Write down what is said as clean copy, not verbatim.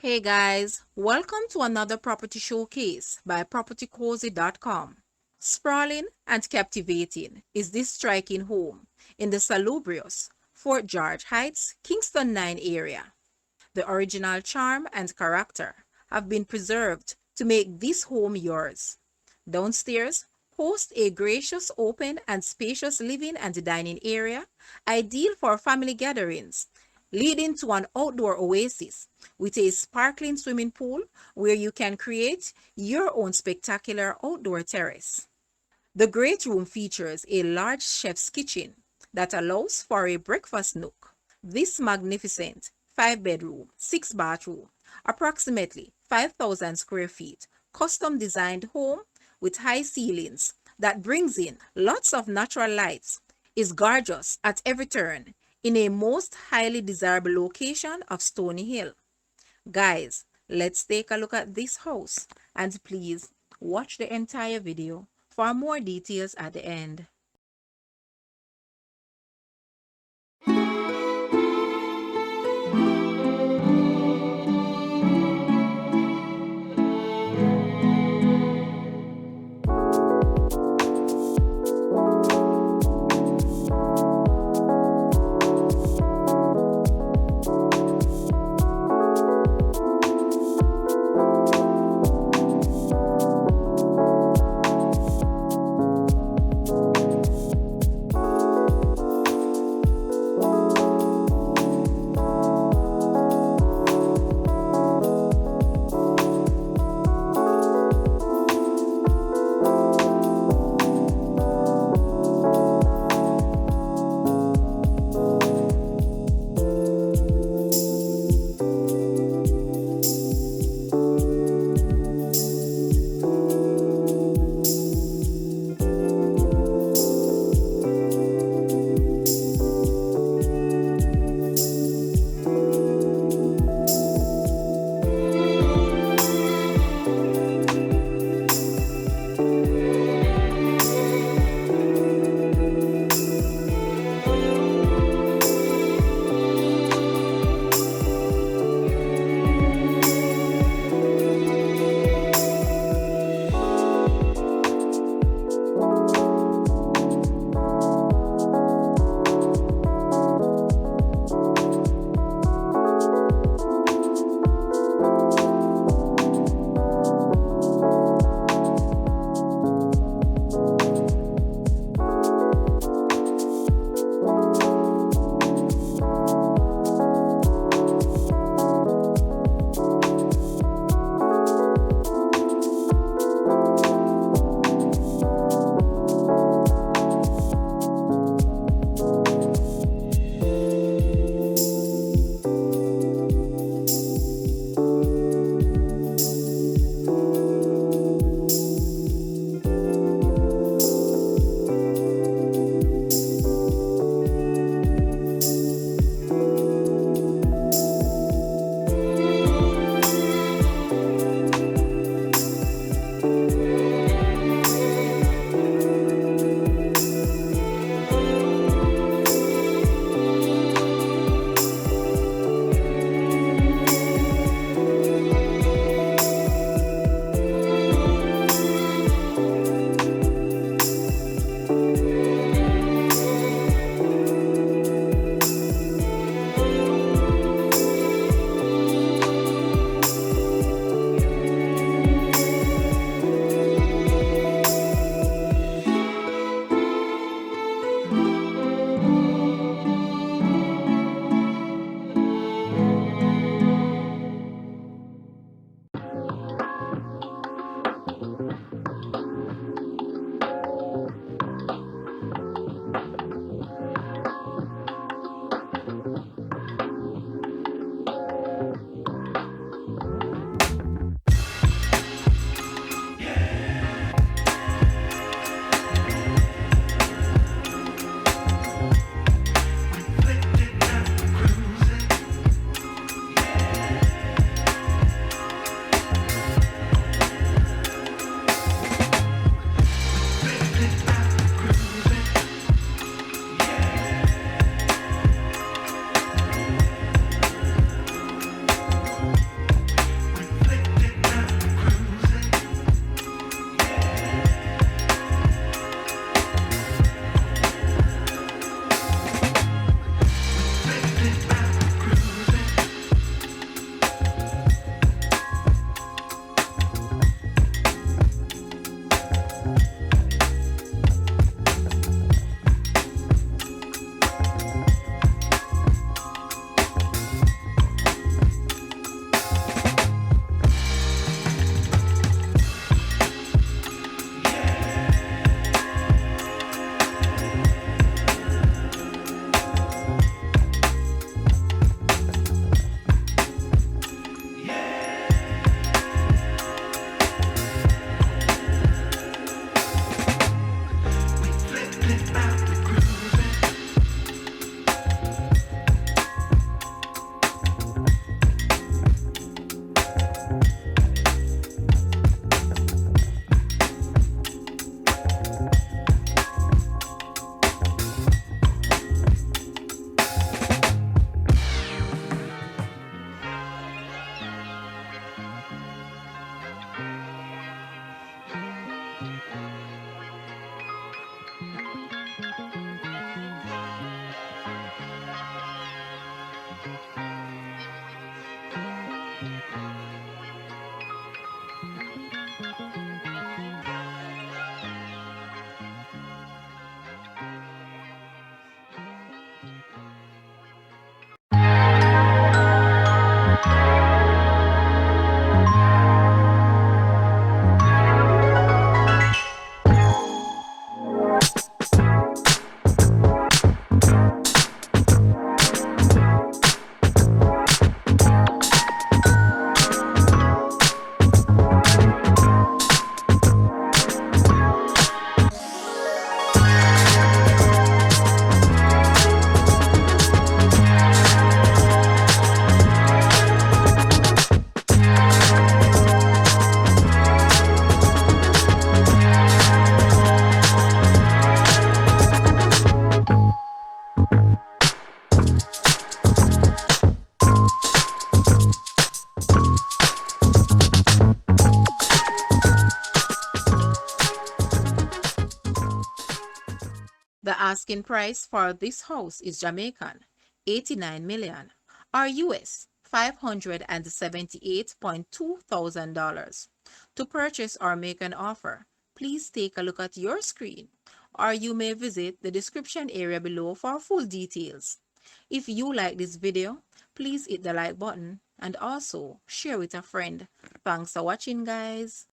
Hey guys, welcome to another property showcase by propertycozy.com. Sprawling and captivating is this striking home in the salubrious Fort George Heights, Kingston 9 area. The original charm and character have been preserved to make this home yours. Downstairs, host a gracious, open, and spacious living and dining area, ideal for family gatherings, leading to an outdoor oasis with a sparkling swimming pool where you can create your own spectacular outdoor terrace. The great room features a large chef's kitchen that allows for a breakfast nook. This magnificent 5-bedroom, 6-bathroom, approximately 5,000 square feet, custom designed home with high ceilings that brings in lots of natural lights is gorgeous at every turn in a most highly desirable location of Stony Hill. Guys, let's take a look at this house and please watch the entire video for more details at the end. The asking price for this house is Jamaican, 89 million, or US $578.2 thousand. To purchase or make an offer, please take a look at your screen, or you may visit the description area below for full details. If you like this video, please hit the like button and also share with a friend. Thanks for watching, guys.